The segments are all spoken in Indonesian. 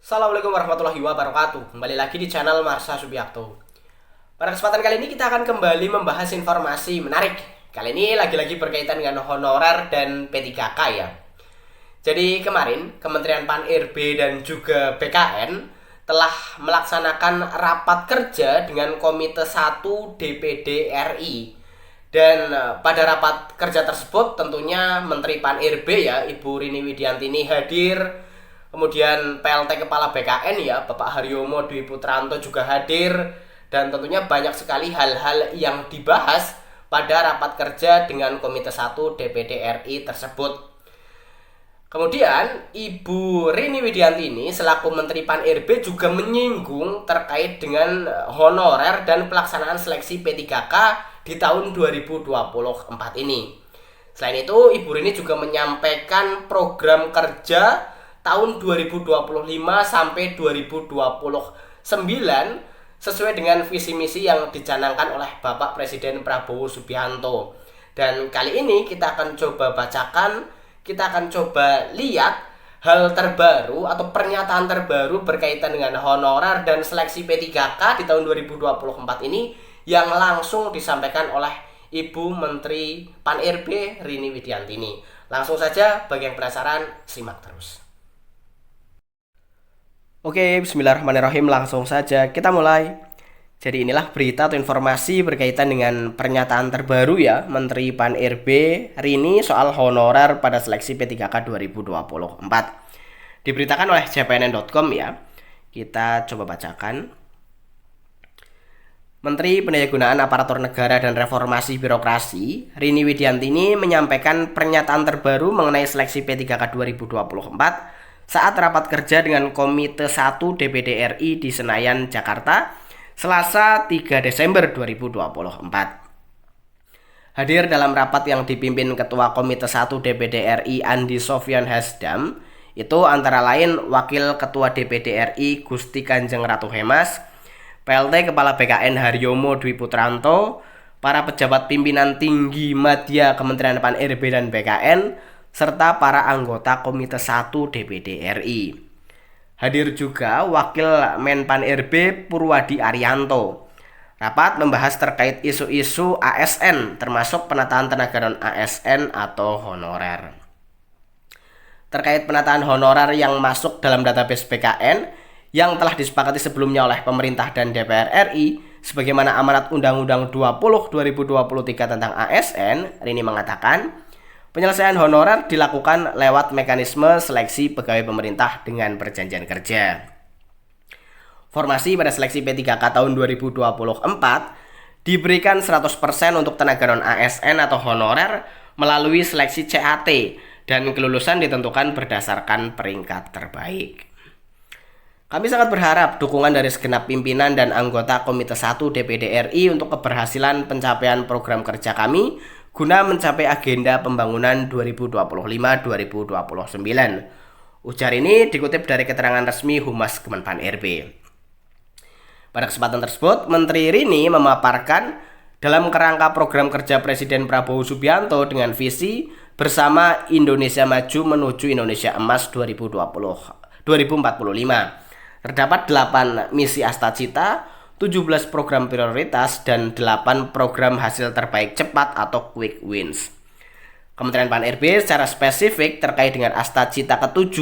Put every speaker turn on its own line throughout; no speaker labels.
Assalamualaikum warahmatullahi wabarakatuh. Kembali lagi di channel Marsha Subiakto. Pada kesempatan kali ini kita akan kembali membahas informasi menarik. Kali ini lagi-lagi berkaitan dengan honorer dan P3K ya. Jadi kemarin Kementerian Pan-RB dan juga BKN telah melaksanakan rapat kerja dengan Komite 1 DPD RI. Dan pada rapat kerja tersebut tentunya Menteri Pan-RB ya, Ibu Rini Widiantini hadir. Kemudian PLT Kepala BKN ya, Bapak Haryomo Dwi Putranto juga hadir. Dan tentunya banyak sekali hal-hal yang dibahas pada rapat kerja dengan Komite 1 DPD RI tersebut. Kemudian Ibu Rini Widiantini selaku Menteri Pan-RB juga menyinggung terkait dengan honorer dan pelaksanaan seleksi P3K di tahun 2024 ini. Selain itu, Ibu Rini juga menyampaikan program kerja tahun 2025 sampai 2029 sesuai dengan visi misi yang dicanangkan oleh Bapak Presiden Prabowo Subianto. Dan kali ini kita akan coba bacakan, kita akan coba lihat hal terbaru atau pernyataan terbaru berkaitan dengan honorer dan seleksi P3K di tahun 2024 ini yang langsung disampaikan oleh Ibu Menteri Pan-RB Rini Widiantini. Langsung saja, bagi yang penasaran, simak terus. Oke, bismillahirrahmanirrahim, langsung saja kita mulai. Jadi inilah berita atau informasi berkaitan dengan pernyataan terbaru ya Menteri Pan-RB Rini soal honorer pada seleksi P3K 2024. Diberitakan oleh cpnn.com ya. Kita coba bacakan. Menteri Pendayagunaan Aparatur Negara dan Reformasi Birokrasi Rini Widiantini menyampaikan pernyataan terbaru mengenai seleksi P3K 2024 saat rapat kerja dengan Komite 1 DPD RI di Senayan, Jakarta, Selasa 3 Desember 2024. Hadir dalam rapat yang dipimpin Ketua Komite 1 DPD RI Andi Sofyan Hasdam, itu antara lain Wakil Ketua DPD RI Gusti Kanjeng Ratu Hemas, PLT Kepala BKN Haryomo Dwi Putranto, para pejabat pimpinan tinggi madya Kementerian Pan-RB dan BKN, serta para anggota Komite 1 DPD RI. Hadir juga Wakil Menpan RB Purwadi Arianto. Rapat membahas terkait isu-isu ASN termasuk penataan tenaga non-ASN atau honorer. Terkait penataan honorer yang masuk dalam database BKN yang telah disepakati sebelumnya oleh pemerintah dan DPR RI sebagaimana amanat Undang-Undang 20/2023 tentang ASN, Rini mengatakan penyelesaian honorer dilakukan lewat mekanisme seleksi pegawai pemerintah dengan perjanjian kerja. Formasi pada seleksi P3K tahun 2024 diberikan 100% untuk tenaga non-ASN atau honorer melalui seleksi CAT dan kelulusan ditentukan berdasarkan peringkat terbaik. Kami sangat berharap dukungan dari segenap pimpinan dan anggota Komite 1 DPD RI untuk keberhasilan pencapaian program kerja kami guna mencapai agenda pembangunan 2025-2029. Ujar ini dikutip dari keterangan resmi Humas Kemenpan RB. Pada kesempatan tersebut, Menteri Rini memaparkan dalam kerangka program kerja Presiden Prabowo Subianto dengan visi bersama Indonesia Maju menuju Indonesia Emas 2045. Terdapat 8 misi Astacita, 17 program prioritas, dan 8 program hasil terbaik cepat atau quick wins. Kementerian Pan-RB secara spesifik terkait dengan Astacita ke-7,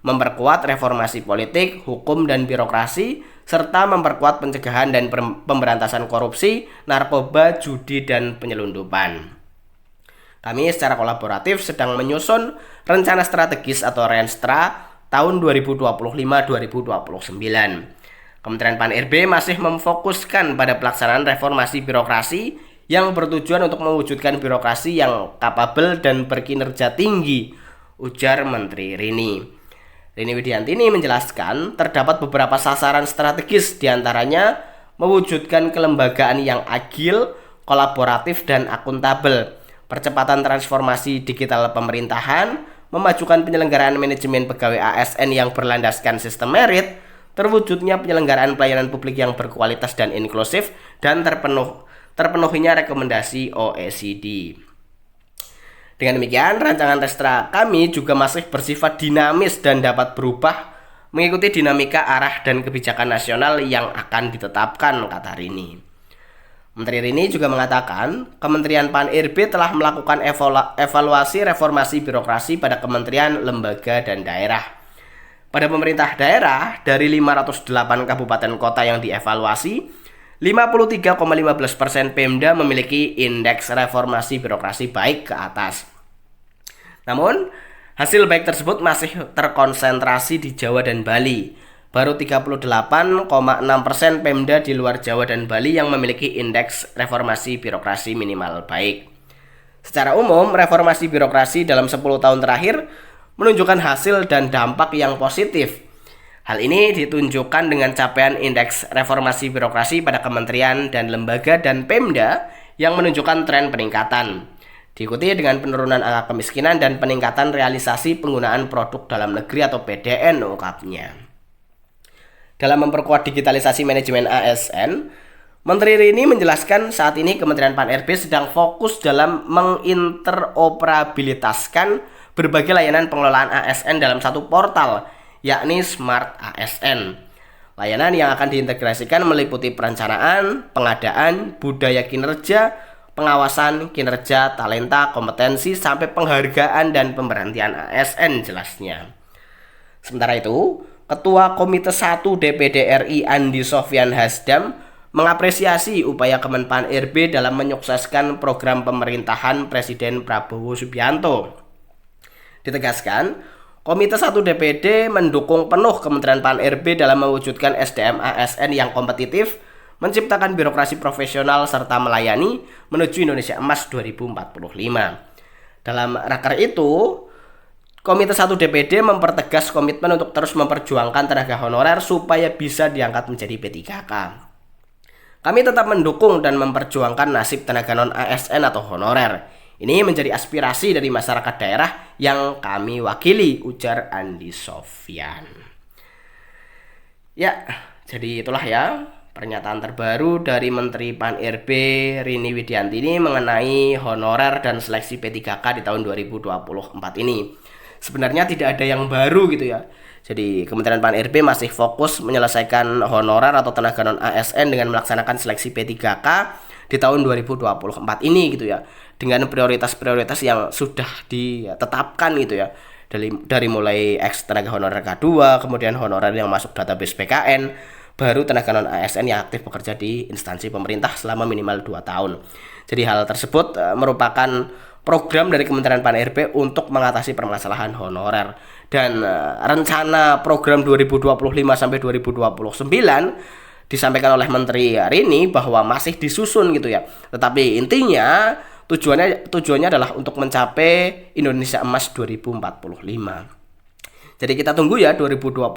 memperkuat reformasi politik, hukum, dan birokrasi, serta memperkuat pencegahan dan pemberantasan korupsi, narkoba, judi, dan penyelundupan. Kami secara kolaboratif sedang menyusun rencana strategis atau Renstra tahun 2025-2029. Kementerian Pan-RB masih memfokuskan pada pelaksanaan reformasi birokrasi yang bertujuan untuk mewujudkan birokrasi yang kapabel dan berkinerja tinggi, ujar Menteri Rini. Rini Widiantini menjelaskan terdapat beberapa sasaran strategis diantaranya mewujudkan kelembagaan yang agil, kolaboratif, dan akuntabel, percepatan transformasi digital pemerintahan, memajukan penyelenggaraan manajemen pegawai ASN yang berlandaskan sistem merit, terwujudnya penyelenggaraan pelayanan publik yang berkualitas dan inklusif, dan terpenuhinya rekomendasi OECD. Dengan demikian, rancangan Restra kami juga masih bersifat dinamis dan dapat berubah mengikuti dinamika arah dan kebijakan nasional yang akan ditetapkan, kata Rini. Menteri Rini juga mengatakan, Kementerian Pan-RB telah melakukan evaluasi reformasi birokrasi pada kementerian, lembaga, dan daerah. Pada pemerintah daerah, dari 508 kabupaten kota yang dievaluasi, 53,15% Pemda memiliki indeks reformasi birokrasi baik ke atas. Namun, hasil baik tersebut masih terkonsentrasi di Jawa dan Bali. Baru 38,6% Pemda di luar Jawa dan Bali yang memiliki indeks reformasi birokrasi minimal baik. Secara umum, reformasi birokrasi dalam 10 tahun terakhir menunjukkan hasil dan dampak yang positif. Hal ini ditunjukkan dengan capaian indeks reformasi birokrasi pada kementerian dan lembaga dan Pemda yang menunjukkan tren peningkatan. Diikuti dengan penurunan angka kemiskinan dan peningkatan realisasi penggunaan produk dalam negeri atau PDN, ungkapnya. Dalam memperkuat digitalisasi manajemen ASN, Menteri Rini menjelaskan saat ini Kementerian Pan-RB sedang fokus dalam menginteroperabilitaskan berbagai layanan pengelolaan ASN dalam satu portal, yakni Smart ASN. Layanan yang akan diintegrasikan meliputi perencanaan, pengadaan, budaya kinerja, pengawasan, kinerja, talenta, kompetensi, sampai penghargaan dan pemberhentian ASN, jelasnya. Sementara itu, Ketua Komite 1 DPD RI Andi Sofyan Hasdam mengapresiasi upaya Kemenpan RB dalam menyukseskan program pemerintahan Presiden Prabowo Subianto. Ditegaskan, Komite 1 DPD mendukung penuh Kementerian Pan RB dalam mewujudkan SDM ASN yang kompetitif, menciptakan birokrasi profesional, serta melayani menuju Indonesia Emas 2045. Dalam raker itu, Komite 1 DPD mempertegas komitmen untuk terus memperjuangkan tenaga honorer supaya bisa diangkat menjadi P3K. Kami tetap mendukung dan memperjuangkan nasib tenaga non-ASN atau honorer. Ini menjadi aspirasi dari masyarakat daerah yang kami wakili, ujar Andi Sofyan. Ya, jadi itulah ya pernyataan terbaru dari Menteri Pan-RB Rini Widianti ini mengenai honorer dan seleksi P3K di tahun 2024 ini. Sebenarnya tidak ada yang baru gitu ya. Jadi Kementerian Pan-RB masih fokus menyelesaikan honorer atau tenaga non-ASN dengan melaksanakan seleksi P3K di tahun 2024 ini gitu ya. Dengan prioritas-prioritas yang sudah ditetapkan gitu ya. Dari mulai tenaga honorer K2, kemudian honorer yang masuk database PKN, baru tenaga non-ASN yang aktif bekerja di instansi pemerintah selama minimal 2 tahun. Jadi hal tersebut merupakan program dari Kementerian Pan-RB untuk mengatasi permasalahan honorer. Dan rencana program 2025 sampai 2029 disampaikan oleh Menteri Rini bahwa masih disusun gitu ya. Tetapi intinya tujuannya adalah untuk mencapai Indonesia Emas 2045. Jadi kita tunggu ya 2025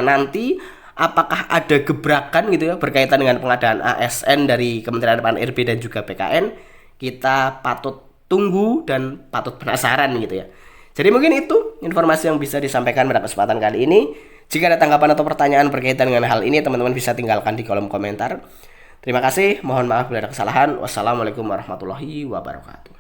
nanti apakah ada gebrakan gitu ya berkaitan dengan pengadaan ASN dari Kementerian Pan-RB dan juga PKN. Kita patut tunggu dan patut penasaran gitu ya. Jadi mungkin itu informasi yang bisa disampaikan pada kesempatan kali ini. Jika ada tanggapan atau pertanyaan berkaitan dengan hal ini, teman-teman bisa tinggalkan di kolom komentar. Terima kasih, mohon maaf bila ada kesalahan. Wassalamualaikum warahmatullahi wabarakatuh.